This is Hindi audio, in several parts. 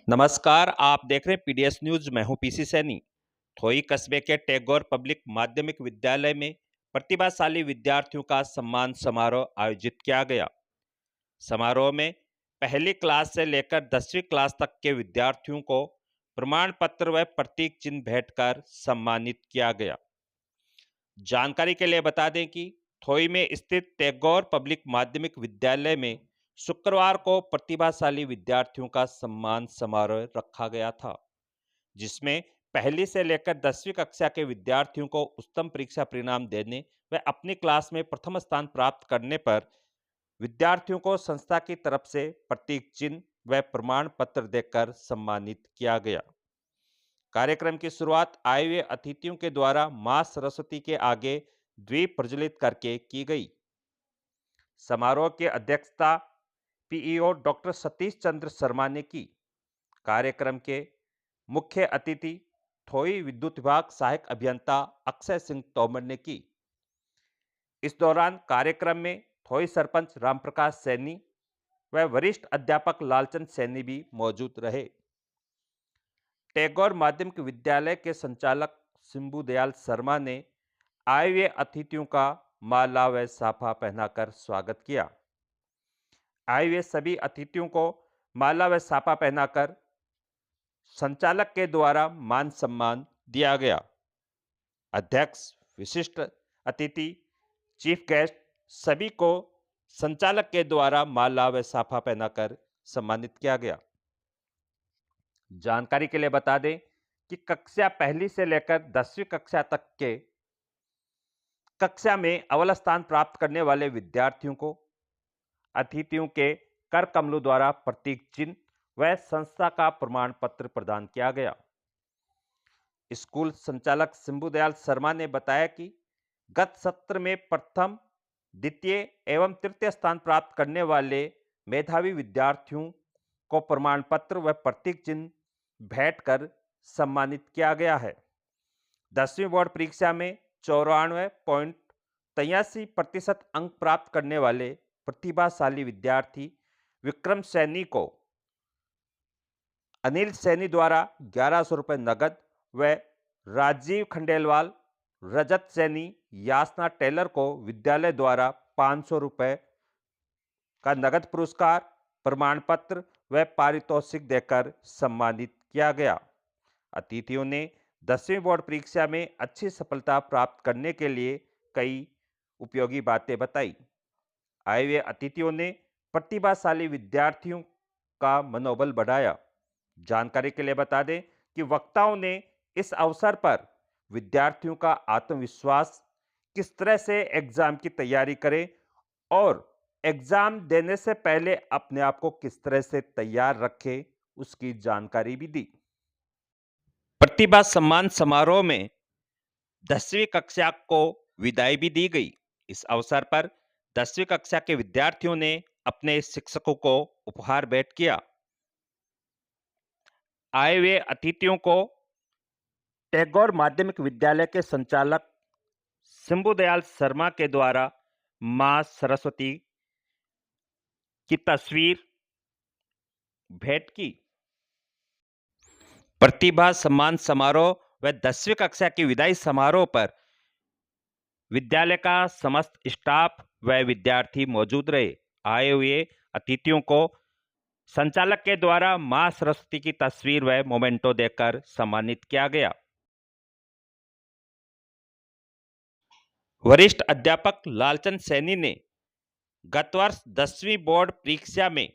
नमस्कार, आप देख रहे हैं पीडीएस न्यूज। मैं हूं पीसी सैनी। थोई कस्बे के टैगोर पब्लिक माध्यमिक विद्यालय में प्रतिभाशाली विद्यार्थियों का सम्मान समारोह आयोजित किया गया। समारोह में पहली क्लास से लेकर 10वीं क्लास तक के विद्यार्थियों को प्रमाण पत्र व प्रतीक चिन्ह भेंट कर सम्मानित किया गया। जानकारी के लिए बता दें कि थोई में स्थित टैगोर पब्लिक माध्यमिक विद्यालय में शुक्रवार को प्रतिभाशाली विद्यार्थियों का सम्मान समारोह रखा गया था, जिसमें पहली से लेकर 10वीं कक्षा के विद्यार्थियों को उच्चतम परीक्षा परिणाम देने व अपनी क्लास में प्रथम स्थान प्राप्त करने पर विद्यार्थियों को संस्था की तरफ से प्रतीक चिन्ह व प्रमाण पत्र देकर सम्मानित किया गया। कार्यक्रम की शुरुआत आए हुए अतिथियों के द्वारा मां सरस्वती के आगे द्वीप प्रज्वलित करके की गई। समारोह की अध्यक्षता पीईओ डॉक्टर सतीश चंद्र शर्मा ने की। कार्यक्रम के मुख्य अतिथि थोई विद्युत विभाग सहायक अभियंता अक्षय सिंह तोमर ने की। इस दौरान कार्यक्रम में थोई सरपंच रामप्रकाश सैनी व वरिष्ठ अध्यापक लालचंद सैनी भी मौजूद रहे। टैगोर माध्यमिक विद्यालय के संचालक सिंबू दयाल शर्मा ने आए हुए अतिथियों का माला व साफा पहनाकर स्वागत किया। आए हुए सभी अतिथियों को माला व साफा पहनाकर संचालक के द्वारा मान सम्मान दिया गया। अध्यक्ष, विशिष्ट अतिथि, चीफ गेस्ट सभी को संचालक के द्वारा माला व साफा पहनाकर सम्मानित किया गया। जानकारी के लिए बता दें कि कक्षा पहली से लेकर 10वीं कक्षा तक के कक्षा में अव्वल स्थान प्राप्त करने वाले विद्यार्थियों को अतिथियों के कर कमलों द्वारा प्रतीक चिन्ह व संस्था का प्रमाण पत्र प्रदान किया गया। स्कूल संचालक सिंबू दयाल शर्मा ने बताया कि गत सत्र में प्रथम, द्वितीय एवं तृतीय स्थान प्राप्त करने वाले मेधावी विद्यार्थियों को प्रमाण पत्र व प्रतीक चिन्ह भेंट कर सम्मानित किया गया है। 10वीं बोर्ड परीक्षा में 94.83% अंक प्राप्त करने वाले प्रतिभाशाली विद्यार्थी विक्रम सैनी को अनिल सैनी द्वारा 1100 रुपये नगद व राजीव खंडेलवाल, रजत सैनी, यासना टेलर को विद्यालय द्वारा 500 रुपये का नगद पुरस्कार, प्रमाण पत्र व पारितोषिक देकर सम्मानित किया गया। अतिथियों ने 10वीं बोर्ड परीक्षा में अच्छी सफलता प्राप्त करने के लिए कई उपयोगी बातें बताई। आए हुए अतिथियों ने प्रतिभाशाली विद्यार्थियों का मनोबल बढ़ाया। जानकारी के लिए बता दें कि वक्ताओं ने इस अवसर पर विद्यार्थियों का आत्मविश्वास, किस तरह से एग्जाम की तैयारी करें और एग्जाम देने से पहले अपने आप को किस तरह से तैयार रखें, उसकी जानकारी भी दी। प्रतिभा सम्मान समारोह में 10वीं कक्षा को विदाई भी दी गई। इस अवसर पर 10वीं कक्षा के विद्यार्थियों ने अपने शिक्षकों को उपहार भेंट किया। आए हुए अतिथियों को टैगोर माध्यमिक विद्यालय के संचालक सिंबू दयाल शर्मा के द्वारा मां सरस्वती की तस्वीर भेंट की। प्रतिभा सम्मान समारोह व 10वीं कक्षा की विदाई समारोह पर विद्यालय का समस्त स्टाफ व विद्यार्थी मौजूद रहे। आए हुए अतिथियों को संचालक के द्वारा मां सरस्वती की तस्वीर व मोमेंटो देकर सम्मानित किया गया। वरिष्ठ अध्यापक लालचंद सैनी ने गत वर्ष 10वीं बोर्ड परीक्षा में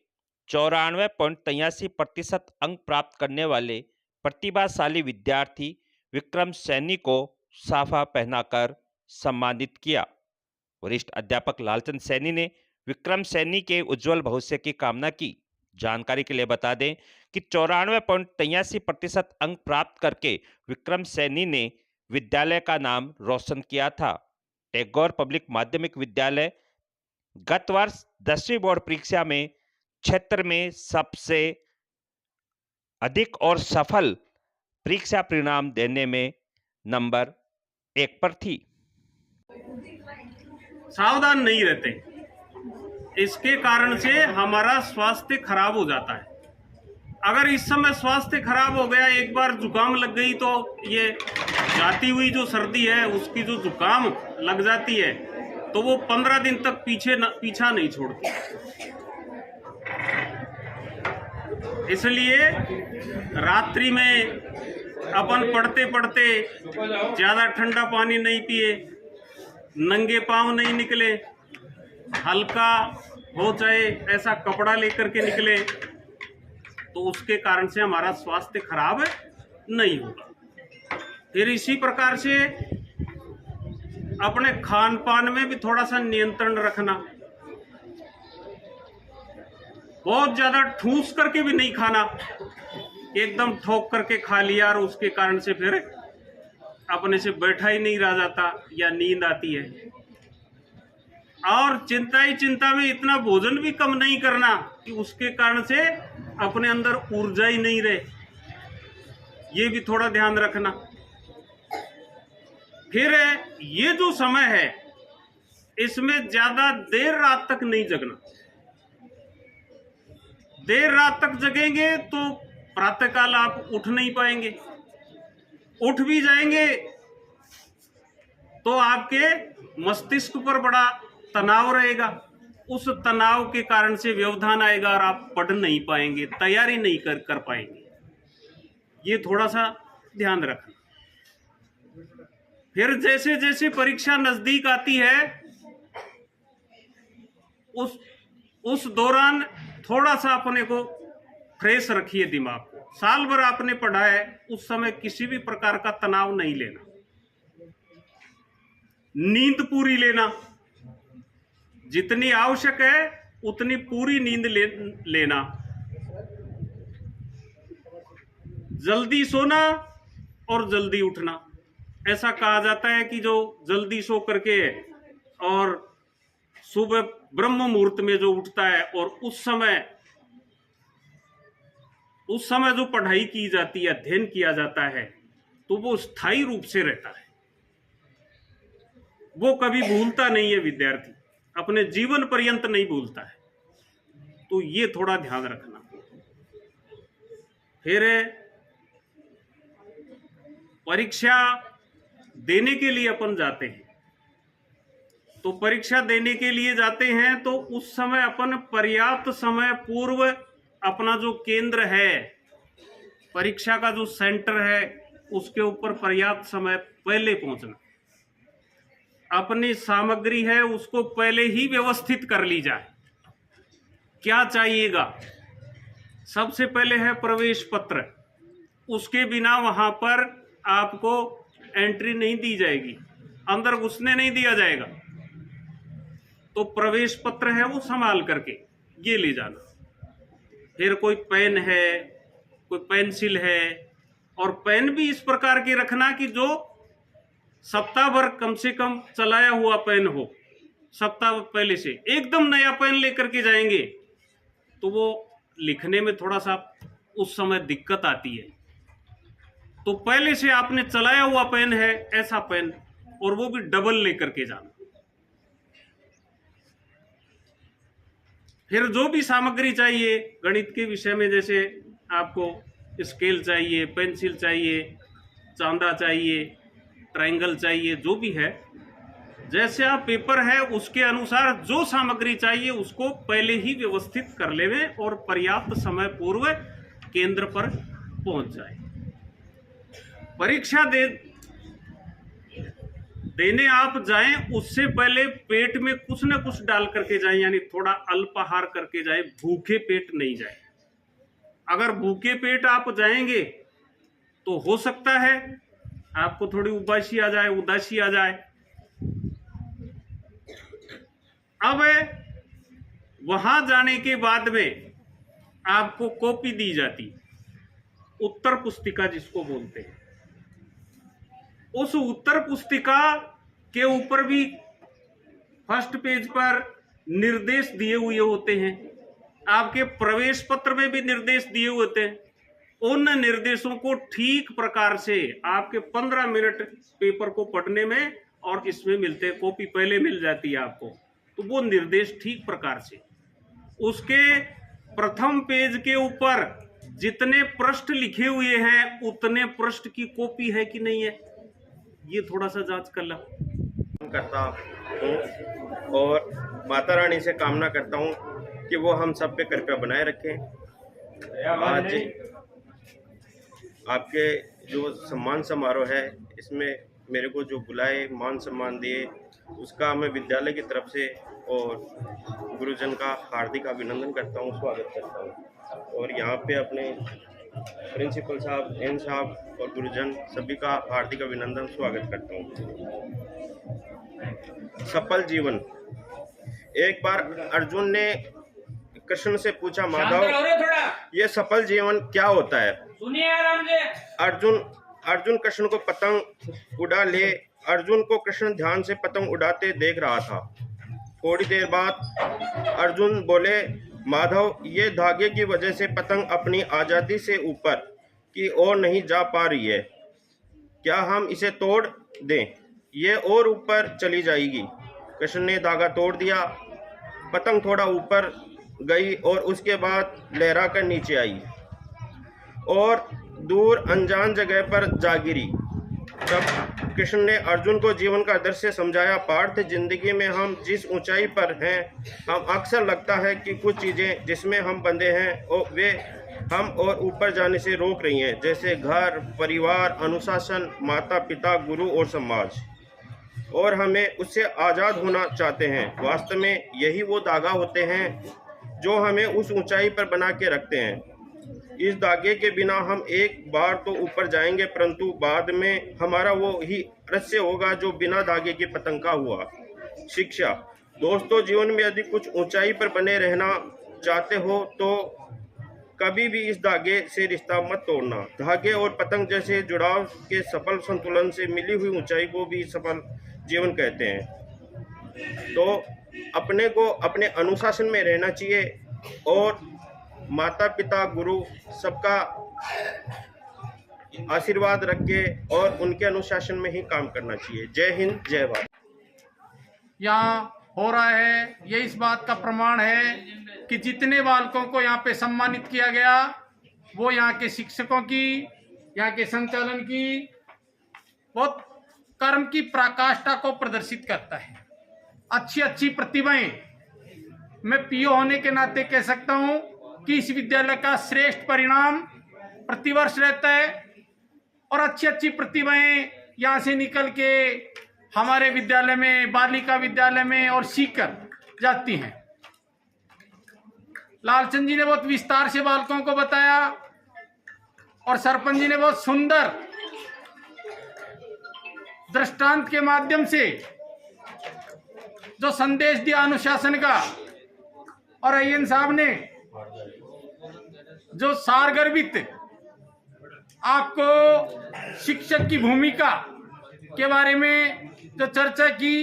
94.83% अंक प्राप्त करने वाले प्रतिभाशाली विद्यार्थी विक्रम सैनी को साफा पहनाकर सम्मानित किया। वरिष्ठ अध्यापक लालचंद सैनी ने विक्रम सैनी के उज्जवल भविष्य की कामना की। जानकारी के लिए बता दें कि 94.83% अंक प्राप्त करके विक्रम सैनी ने विद्यालय का नाम रोशन किया था। टैगोर पब्लिक माध्यमिक विद्यालय गत वर्ष 10वीं बोर्ड परीक्षा में क्षेत्र में सबसे अधिक और सफल परीक्षा परिणाम देने में नंबर 1 पर थी। सावधान नहीं रहते, इसके कारण से हमारा स्वास्थ्य खराब हो जाता है। अगर इस समय स्वास्थ्य खराब हो गया, एक बार जुकाम लग गई तो ये जाती हुई जो सर्दी है उसकी जो जुकाम लग जाती है तो वो 15 दिन तक पीछा नहीं छोड़ती। इसलिए रात्रि में अपन पढ़ते पढ़ते ज्यादा ठंडा पानी नहीं पिए, नंगे पांव नहीं निकले, हल्का हो चाहे ऐसा कपड़ा लेकर के निकले, तो उसके कारण से हमारा स्वास्थ्य खराब नहीं होगा। फिर इसी प्रकार से अपने खान पान में भी थोड़ा सा नियंत्रण रखना। बहुत ज्यादा ठूस करके भी नहीं खाना, एकदम ठोक करके खा लिया और उसके कारण से फिर अपने से बैठा ही नहीं रह जाता या नींद आती है। और चिंता ही चिंता में इतना भोजन भी कम नहीं करना कि उसके कारण से अपने अंदर ऊर्जा ही नहीं रहे, ये भी थोड़ा ध्यान रखना। फिर ये जो समय है इसमें ज्यादा देर रात तक नहीं जगना। देर रात तक जगेंगे तो प्रातःकाल आप उठ नहीं पाएंगे, उठ भी जाएंगे तो आपके मस्तिष्क पर बड़ा तनाव रहेगा, उस तनाव के कारण से व्यवधान आएगा और आप पढ़ नहीं पाएंगे, तैयारी नहीं कर पाएंगे। ये थोड़ा सा ध्यान रखना। फिर जैसे जैसे परीक्षा नजदीक आती है उस दौरान थोड़ा सा अपने को फ्रेश रखिए दिमाग को। साल भर आपने पढ़ा है, उस समय किसी भी प्रकार का तनाव नहीं लेना, नींद पूरी लेना, जितनी आवश्यक है उतनी पूरी नींद लेना, जल्दी सोना और जल्दी उठना। ऐसा कहा जाता है कि जो जल्दी सो करके और सुबह ब्रह्म मुहूर्त में जो उठता है और उस समय जो पढ़ाई की जाती है, अध्ययन किया जाता है, तो वो स्थायी रूप से रहता है, वो कभी भूलता नहीं है विद्यार्थी, अपने जीवन पर्यंत नहीं भूलता है। तो ये थोड़ा ध्यान रखना। फिर परीक्षा देने के लिए अपन जाते हैं, तो परीक्षा देने के लिए जाते हैं तो उस समय अपन पर्याप्त समय पूर्व अपना जो केंद्र है, परीक्षा का जो सेंटर है, उसके ऊपर पर्याप्त समय पहले पहुंचना। अपनी सामग्री है उसको पहले ही व्यवस्थित कर ली जाए। क्या चाहिएगा? सबसे पहले है प्रवेश पत्र, उसके बिना वहां पर आपको एंट्री नहीं दी जाएगी, अंदर घुसने नहीं दिया जाएगा। तो प्रवेश पत्र है वो संभाल करके ये ले जाना। फिर कोई पेन है, कोई पेंसिल है, और पेन भी इस प्रकार के रखना कि जो सप्ताह भर कम से कम चलाया हुआ पेन हो। सप्ताह पहले से एकदम नया पेन लेकर के जाएंगे तो वो लिखने में थोड़ा सा उस समय दिक्कत आती है। तो पहले से आपने चलाया हुआ पेन है ऐसा पेन, और वो भी डबल लेकर के जाना। फिर जो भी सामग्री चाहिए गणित के विषय में, जैसे आपको स्केल चाहिए, पेंसिल चाहिए, चांदा चाहिए, ट्रायंगल चाहिए, जो भी है, जैसे आप पेपर है उसके अनुसार जो सामग्री चाहिए उसको पहले ही व्यवस्थित कर लेवें और पर्याप्त समय पूर्व केंद्र पर पहुंच जाए। परीक्षा देने आप जाएं उससे पहले पेट में कुछ न कुछ डाल करके जाएं, यानी थोड़ा अल्पाहार करके जाएं, भूखे पेट नहीं जाएं। अगर भूखे पेट आप जाएंगे तो हो सकता है आपको थोड़ी उदासी आ जाए। अब वहां जाने के बाद में आपको कॉपी दी जाती, उत्तर पुस्तिका जिसको बोलते हैं। उस उत्तर पुस्तिका के ऊपर भी फर्स्ट पेज पर निर्देश दिए हुए होते हैं, आपके प्रवेश पत्र में भी निर्देश दिए हुए होते हैं। उन निर्देशों को ठीक प्रकार से आपके 15 मिनट पेपर को पढ़ने में और इसमें मिलते हैं, कॉपी पहले मिल जाती है आपको, तो वो निर्देश ठीक प्रकार से उसके प्रथम पेज के ऊपर जितने पृष्ठ लिखे हुए हैं उतने पृष्ठ की कॉपी है कि नहीं है, ये थोड़ा सा जांच कर लो। करता हूँ और माता रानी से कामना करता हूँ कि वो हम सब पे कृपया बनाए रखें। आज आपके जो सम्मान समारोह है इसमें मेरे को जो बुलाए, मान सम्मान दिए, उसका मैं विद्यालय की तरफ से और गुरुजन का हार्दिक अभिनंदन करता हूँ, स्वागत करता हूँ। और यहाँ पे अपने प्रिंसिपल साहब, एन साहब और गुरुजन सभी का हार्दिक अभिनंदन, स्वागत करता हूँ। सफल जीवन। एक बार अर्जुन ने कृष्ण से पूछा, माधव ये सफल जीवन क्या होता है? सुनिए आराम से। अर्जुन कृष्ण को पतंग उड़ा ले। अर्जुन को कृष्ण ध्यान से पतंग उड़ाते देख रहा था। थोड़ी देर बाद अर्जुन बोले, माधव ये धागे की वजह से पतंग अपनी आज़ादी से ऊपर की ओर नहीं जा पा रही है, क्या हम इसे तोड़ दें? ये और ऊपर चली जाएगी। कृष्ण ने धागा तोड़ दिया। पतंग थोड़ा ऊपर गई और उसके बाद लहरा कर नीचे आई और दूर अनजान जगह पर जा गिरी। तब कृष्ण ने अर्जुन को जीवन का दृश्य समझाया। पार्थ जिंदगी में हम जिस ऊंचाई पर हैं, हम अक्सर लगता है कि कुछ चीज़ें जिसमें हम बंधे हैं और वे हम और ऊपर जाने से रोक रही हैं, जैसे घर, परिवार, अनुशासन, माता पिता, गुरु और समाज, और हमें उससे आज़ाद होना चाहते हैं। वास्तव में यही वो धागा होते हैं जो हमें उस ऊंचाई पर बना के रखते हैं। इस धागे के बिना हम एक बार तो ऊपर जाएंगे, परंतु बाद में हमारा वो ही रहस्य होगा जो बिना धागे के पतंग का हुआ। शिक्षा। दोस्तों, जीवन में यदि कुछ ऊंचाई पर बने रहना चाहते हो तो कभी भी इस धागे से रिश्ता मत तोड़ना। धागे और पतंग जैसे जुड़ाव के सफल संतुलन से मिली हुई ऊंचाई को भी सफल जीवन कहते हैं। तो अपने को अपने अनुशासन में रहना चाहिए और माता पिता, गुरु सबका आशीर्वाद रख के और उनके अनुशासन में ही काम करना चाहिए। जय हिंद, जय भारत। यहाँ हो रहा है ये इस बात का प्रमाण है कि जितने बालकों को यहाँ पे सम्मानित किया गया वो यहाँ के शिक्षकों की, यहाँ के संचालन की बहुत कर्म की पराकाष्ठा को प्रदर्शित करता है। अच्छी अच्छी प्रतिभाएं, मैं पीओ होने के नाते कह सकता हूँ कि इस विद्यालय का श्रेष्ठ परिणाम प्रतिवर्ष रहता है और अच्छी अच्छी प्रतिभाएं यहाँ से निकल के हमारे विद्यालय में, बालिका विद्यालय में और सीखकर जाती हैं। लालचंद जी ने बहुत विस्तार से बालकों को बताया और सरपंच जी ने बहुत सुंदर दृष्टांत के माध्यम से जो संदेश दिया अनुशासन का, और अय्यन साहब ने जो सारगर्भित आपको शिक्षक की भूमिका के बारे में जो चर्चा की।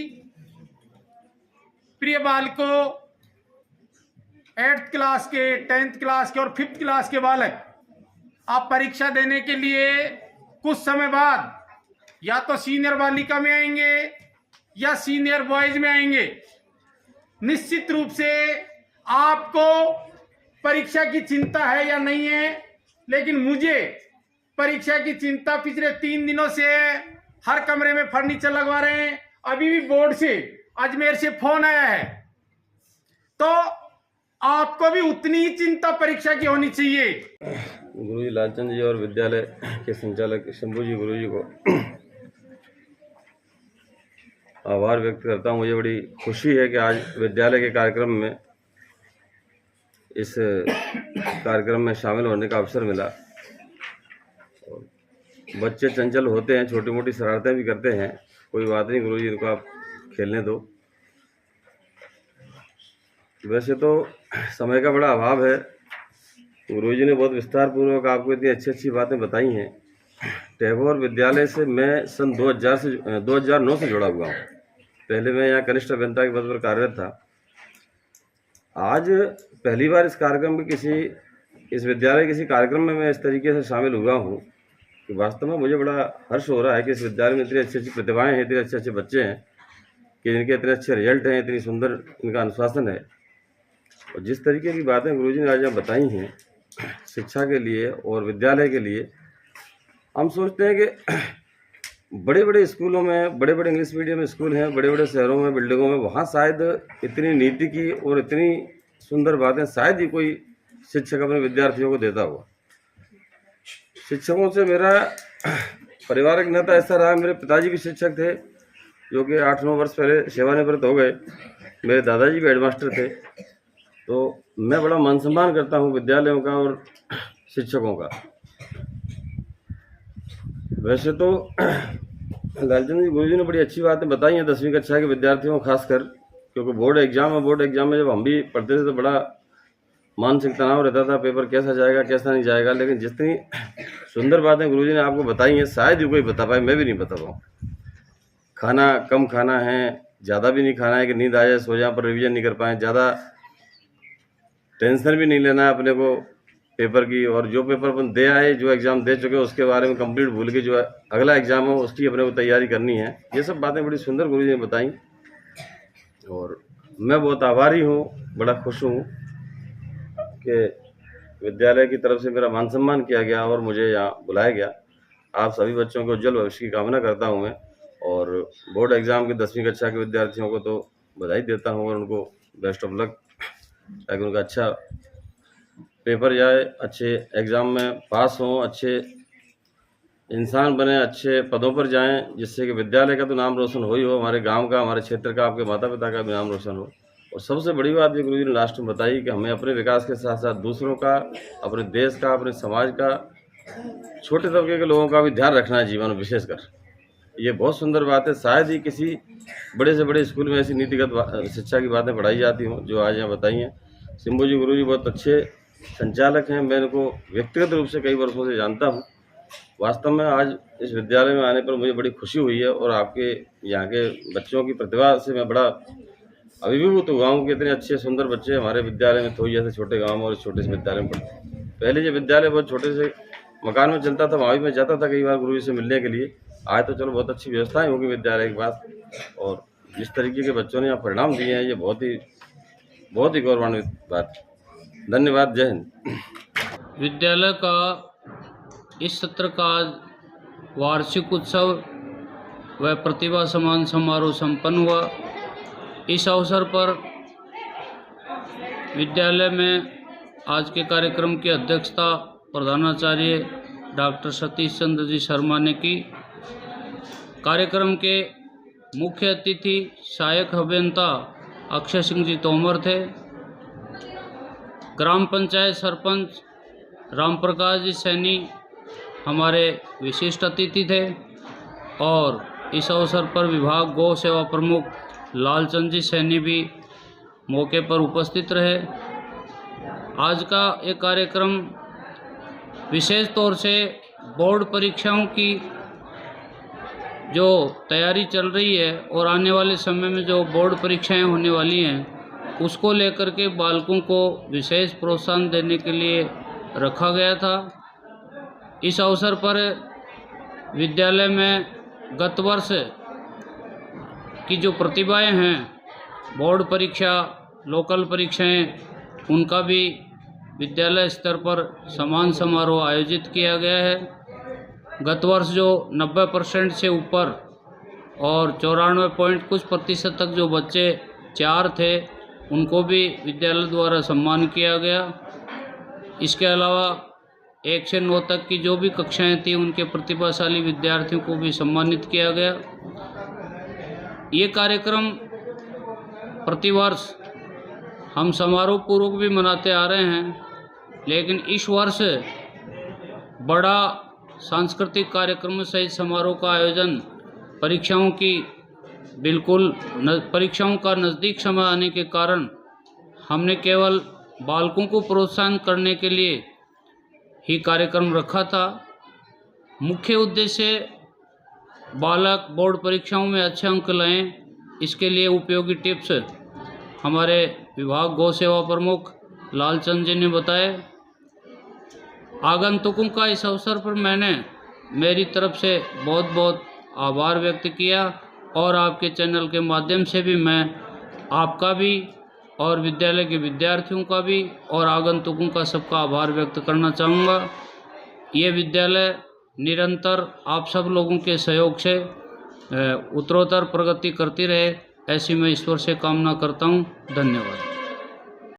प्रिय बालकों, 8th क्लास के, 10th क्लास के और 5th क्लास के बालक, आप परीक्षा देने के लिए कुछ समय बाद या तो सीनियर बालिका में आएंगे या सीनियर बॉयज में आएंगे। निश्चित रूप से आपको परीक्षा की चिंता है या नहीं है, लेकिन मुझे परीक्षा की चिंता पिछले 3 दिनों से है। हर कमरे में फर्नीचर लगवा रहे हैं। अभी भी बोर्ड से, अजमेर से फोन आया है, तो आपको भी उतनी ही चिंता परीक्षा की होनी चाहिए। गुरुजी लालचंद जी और विद्यालय के संचालक शंभू जी, गुरुजी को आभार व्यक्त करता हूँ। मुझे बड़ी खुशी है कि आज विद्यालय के कार्यक्रम में, इस कार्यक्रम में शामिल होने का अवसर मिला। बच्चे चंचल होते हैं, छोटी मोटी शरारतें भी करते हैं, कोई बात नहीं गुरुजी, इनको आप खेलने दो। वैसे तो समय का बड़ा अभाव है। गुरुजी ने बहुत विस्तार पूर्वक आपको इतनी अच्छी अच्छी बातें बताई हैं। टैगोर विद्यालय से मैं सन 2009 से जुड़ा हुआ हूँ। पहले मैं यहाँ कनिष्ठ अभियंता के पद पर कार्यरत था। आज पहली बार इस कार्यक्रम में इस विद्यालय किसी कार्यक्रम में मैं इस तरीके से शामिल हुआ हूँ कि वास्तव में मुझे बड़ा हर्ष हो रहा है कि इस विद्यालय में इतनी अच्छी अच्छी प्रतिभाएं हैं, इतने अच्छे अच्छे बच्चे हैं कि इनके इतने अच्छे रिजल्ट हैं, इतनी सुंदर इनका अनुशासन है। और जिस तरीके की बातें गुरुजी ने आज यहाँ बताई हैं, शिक्षा के लिए और विद्यालय के लिए हम सोचते हैं कि बड़े बड़े स्कूलों में, बड़े बड़े इंग्लिश मीडियम स्कूल हैं, बड़े बड़े शहरों में, बिल्डिंगों में, वहाँ शायद इतनी नीति की और इतनी सुंदर बातें शायद ही कोई शिक्षक अपने विद्यार्थियों को देता हुआ। शिक्षकों से मेरा पारिवारिक नाता ऐसा रहा, मेरे पिताजी भी शिक्षक थे जो कि 8-9 वर्ष पहले सेवानिवृत्त हो गए। मेरे दादाजी भी हेडमास्टर थे। तो मैं बड़ा मान सम्मान करता हूँ विद्यालयों का और शिक्षकों का। वैसे तो लालचंद जी गुरु जी ने बड़ी अच्छी बातें बताई हैं 10वीं कक्षा के विद्यार्थियों को खासकर, क्योंकि बोर्ड एग्जाम में जब हम भी पढ़ते थे तो बड़ा मानसिक तनाव रहता था, पेपर कैसा जाएगा कैसा नहीं जाएगा। लेकिन जितनी सुंदर बातें गुरु जी ने आपको बताई हैं शायद ही कोई बता पाए, मैं भी नहीं बता पाऊँ। खाना कम खाना है, ज़्यादा भी नहीं खाना है कि नींद आ जाए, सो जाए पर रिवीजन नहीं कर पाएँ। ज़्यादा टेंशन भी नहीं लेना है अपने को पेपर की, और जो पेपर अपन दे आए, जो एग्ज़ाम दे चुके उसके बारे में कंप्लीट भूल के जो अगला एग्ज़ाम हो उसकी अपने को तैयारी करनी है। ये सब बातें बड़ी सुंदर गुरु जी ने बताई और मैं बहुत आभारी हूँ, बड़ा खुश हूँ कि विद्यालय की तरफ से मेरा मान सम्मान किया गया और मुझे यहाँ बुलाया गया। आप सभी बच्चों को उज्जवल भविष्य की कामना करता हूँ मैं, और बोर्ड एग्ज़ाम के 10वीं कक्षा के विद्यार्थियों को तो बधाई देता हूँ और उनको बेस्ट ऑफ लक, ताकि उनका अच्छा पेपर जाए, अच्छे एग्ज़ाम में पास हों, अच्छे इंसान बने, अच्छे पदों पर जाएं, जिससे कि विद्यालय का तो नाम रोशन हो ही हो, हमारे गांव का, हमारे क्षेत्र का, आपके माता पिता का भी नाम रोशन हो। और सबसे बड़ी बात ये गुरु जी ने लास्ट में बताई कि हमें अपने विकास के साथ साथ दूसरों का, अपने देश का, अपने समाज का, छोटे तबके के लोगों का भी ध्यान रखना है जीवन में विशेषकर। ये बहुत सुंदर बात है। शायद ही किसी बड़े से बड़े स्कूल में ऐसी नीतिगत शिक्षा की बातें पढ़ाई जाती हों जो आज यहाँ बताई हैं। सिम्बू जी गुरु जी बहुत अच्छे संचालक हैं, मैं इनको व्यक्तिगत रूप से कई वर्षों से जानता हूँ। वास्तव में आज इस विद्यालय में आने पर मुझे बड़ी खुशी हुई है और आपके यहाँ के बच्चों की प्रतिभा से मैं बड़ा अभिभूत हुआ हूँ कि इतने अच्छे सुंदर बच्चे हमारे विद्यालय में, तो जैसे छोटे गाँव में और छोटे से विद्यालय में पढ़ते। पहले ये विद्यालय बहुत छोटे से मकान में चलता था, वहाँ भी मैं जाता था कई बार गुरु जी से मिलने के लिए। आज तो चलो बहुत अच्छी व्यवस्थाएं होगी विद्यालय के पास, और जिस तरीके के बच्चों ने यहाँ परिणाम दिए हैं ये बहुत ही गौरवान्वित बात। धन्यवाद, जय हिंद। विद्यालय का इस सत्र का वार्षिक उत्सव व प्रतिभा सम्मान समारोह संपन्न हुआ। इस अवसर पर विद्यालय में आज के कार्यक्रम की अध्यक्षता प्रधानाचार्य डॉक्टर सतीश चंद्र जी शर्मा ने की। कार्यक्रम के मुख्य अतिथि सहायक अभियंता अक्षय सिंह जी तोमर थे। ग्राम पंचायत सरपंच राम प्रकाश जी सैनी हमारे विशिष्ट अतिथि थे, और इस अवसर पर विभाग गौ सेवा प्रमुख लालचंद जी सैनी भी मौके पर उपस्थित रहे। आज का ये कार्यक्रम विशेष तौर से बोर्ड परीक्षाओं की जो तैयारी चल रही है और आने वाले समय में जो बोर्ड परीक्षाएं होने वाली हैं उसको लेकर के बालकों को विशेष प्रोत्साहन देने के लिए रखा गया था। इस अवसर पर विद्यालय में गत वर्ष की जो प्रतिभाएं हैं, बोर्ड परीक्षा, लोकल परीक्षाएं, उनका भी विद्यालय स्तर पर सम्मान समारोह आयोजित किया गया है। गत वर्ष जो 90% से ऊपर और 94 पॉइंट कुछ प्रतिशत तक जो बच्चे 4 थे उनको भी विद्यालय द्वारा सम्मान किया गया। इसके अलावा 1 से 9 तक की जो भी कक्षाएं थी उनके प्रतिभाशाली विद्यार्थियों को भी सम्मानित किया गया। ये कार्यक्रम प्रतिवर्ष हम समारोह पूर्वक भी मनाते आ रहे हैं, लेकिन इस वर्ष बड़ा सांस्कृतिक कार्यक्रम सहित समारोह का आयोजन परीक्षाओं का नज़दीक समय आने के कारण हमने केवल बालकों को प्रोत्साहन करने के लिए ही कार्यक्रम रखा था। मुख्य उद्देश्य बालक बोर्ड परीक्षाओं में अच्छे अंक लाएं, इसके लिए उपयोगी टिप्स हमारे विभाग गौ सेवा प्रमुख लालचंद जी ने बताए। आगंतुकों का इस अवसर पर मैंने मेरी तरफ से बहुत बहुत आभार व्यक्त किया, और आपके चैनल के माध्यम से भी मैं आपका भी और विद्यालय के विद्यार्थियों का भी और आगंतुकों का सबका आभार व्यक्त करना चाहूँगा। ये विद्यालय निरंतर आप सब लोगों के सहयोग से उत्तरोत्तर प्रगति करती रहे, ऐसी मैं ईश्वर से कामना करता हूँ। धन्यवाद।